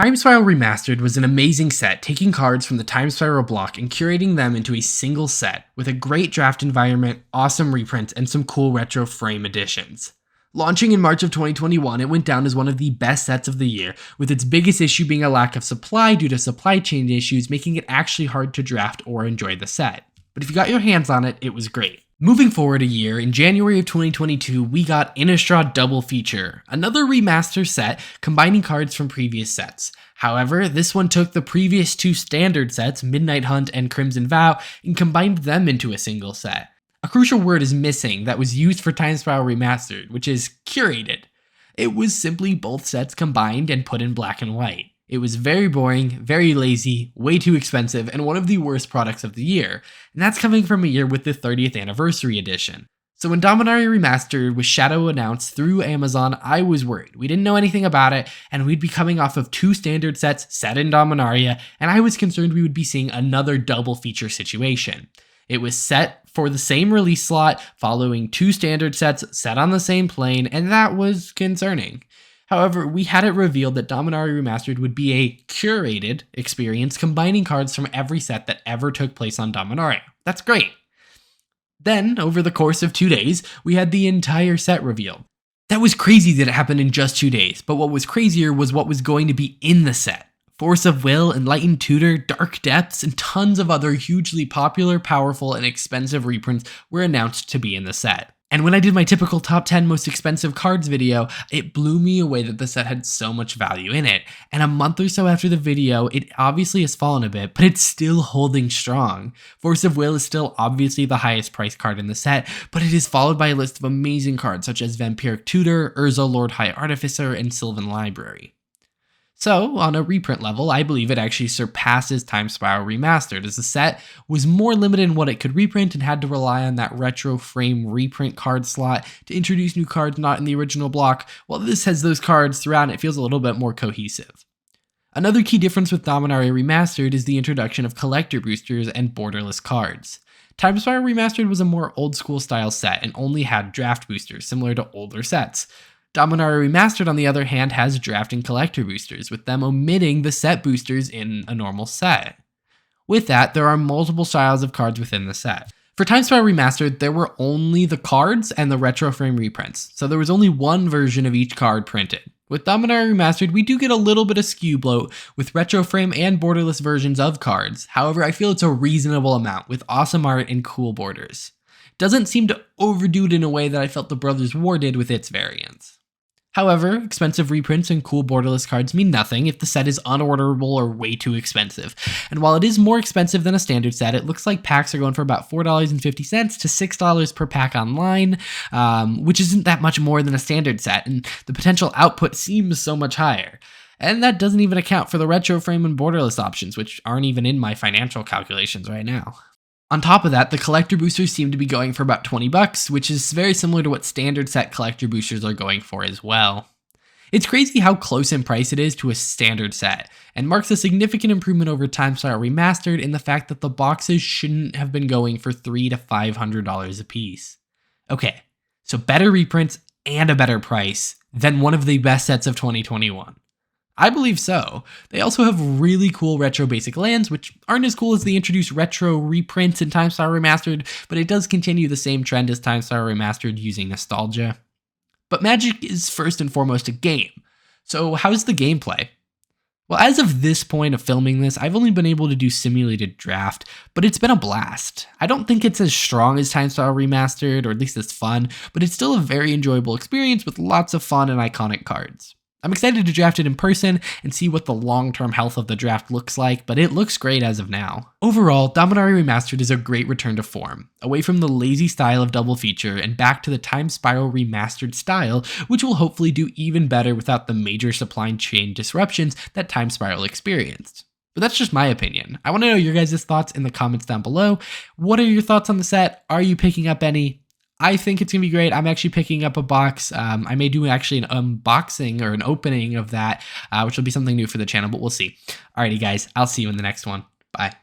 Time Spiral Remastered was an amazing set, taking cards from the Time Spiral block and curating them into a single set, with a great draft environment, awesome reprints, and some cool retro frame additions. Launching in March of 2021, it went down as one of the best sets of the year, with its biggest issue being a lack of supply due to supply chain issues, making it actually hard to draft or enjoy the set. But if you got your hands on it, it was great. Moving forward a year, in January of 2022, we got Innistrad Double Feature, another remaster set combining cards from previous sets. However, this one took the previous two standard sets, Midnight Hunt and Crimson Vow, and combined them into a single set. A crucial word is missing that was used for Time Spiral Remastered, which is curated. It was simply both sets combined and put in black and white. It was very boring, very lazy, way too expensive, and one of the worst products of the year, and that's coming from a year with the 30th anniversary edition. So when Dominaria Remastered was shadow announced through Amazon, I was worried. We didn't know anything about it, and we'd be coming off of two standard sets set in Dominaria, and I was concerned we would be seeing another double feature situation. It was set for the same release slot, following two standard sets set on the same plane, and that was concerning. However, we had it revealed that Dominaria Remastered would be a curated experience combining cards from every set that ever took place on Dominaria. That's great. Then, over the course of 2 days, we had the entire set revealed. That was crazy that it happened in just 2 days, but what was crazier was what was going to be in the set. Force of Will, Enlightened Tutor, Dark Depths, and tons of other hugely popular, powerful, and expensive reprints were announced to be in the set. And when I did my typical top 10 most expensive cards video, it blew me away that the set had so much value in it. And a month or so after the video, it obviously has fallen a bit, but it's still holding strong. Force of Will is still obviously the highest priced card in the set, but it is followed by a list of amazing cards such as Vampiric Tutor, Urza Lord High Artificer, and Sylvan Library. So, on a reprint level, I believe it actually surpasses Time Spiral Remastered, as the set was more limited in what it could reprint and had to rely on that retro frame reprint card slot to introduce new cards not in the original block, while this has those cards throughout and it feels a little bit more cohesive. Another key difference with Dominaria Remastered is the introduction of collector boosters and borderless cards. Time Spiral Remastered was a more old school style set and only had draft boosters, similar to older sets. Dominaria Remastered, on the other hand, has draft and collector boosters, with them omitting the set boosters in a normal set. With that, there are multiple styles of cards within the set. For Time Spiral Remastered, there were only the cards and the retro frame reprints, so there was only one version of each card printed. With Dominaria Remastered, we do get a little bit of skew bloat with retro frame and borderless versions of cards. However, I feel it's a reasonable amount, with awesome art and cool borders. It doesn't seem to overdo it in a way that I felt the Brothers War did with its variants. However, expensive reprints and cool borderless cards mean nothing if the set is unorderable or way too expensive. And while it is more expensive than a standard set, it looks like packs are going for about $4.50 to $6 per pack online, which isn't that much more than a standard set, and the potential output seems so much higher. And that doesn't even account for the retro frame and borderless options, which aren't even in my financial calculations right now. On top of that, the collector boosters seem to be going for about $20, which is very similar to what standard set collector boosters are going for as well. It's crazy how close in price it is to a standard set, and marks a significant improvement over Time Spiral Remastered in the fact that the boxes shouldn't have been going for $300 to $500 a piece. Okay, so better reprints and a better price than one of the best sets of 2021. I believe so. They also have really cool retro basic lands, which aren't as cool as the introduced retro reprints in Time Spiral Remastered, but it does continue the same trend as Time Spiral Remastered using nostalgia. But Magic is first and foremost a game. So how's the gameplay? Well, as of this point of filming this, I've only been able to do simulated draft, but it's been a blast. I don't think it's as strong as Time Spiral Remastered, or at least as fun, but it's still a very enjoyable experience with lots of fun and iconic cards. I'm excited to draft it in person and see what the long-term health of the draft looks like, but it looks great as of now. Overall, Dominaria Remastered is a great return to form, away from the lazy style of double feature and back to the Time Spiral Remastered style, which will hopefully do even better without the major supply chain disruptions that Time Spiral experienced. But that's just my opinion. I want to know your guys' thoughts in the comments down below. What are your thoughts on the set? Are you picking up any? I think it's going to be great. I'm actually picking up a box. I may do actually an unboxing or an opening of that, which will be something new for the channel, but we'll see. Alrighty, guys. I'll see you in the next one. Bye.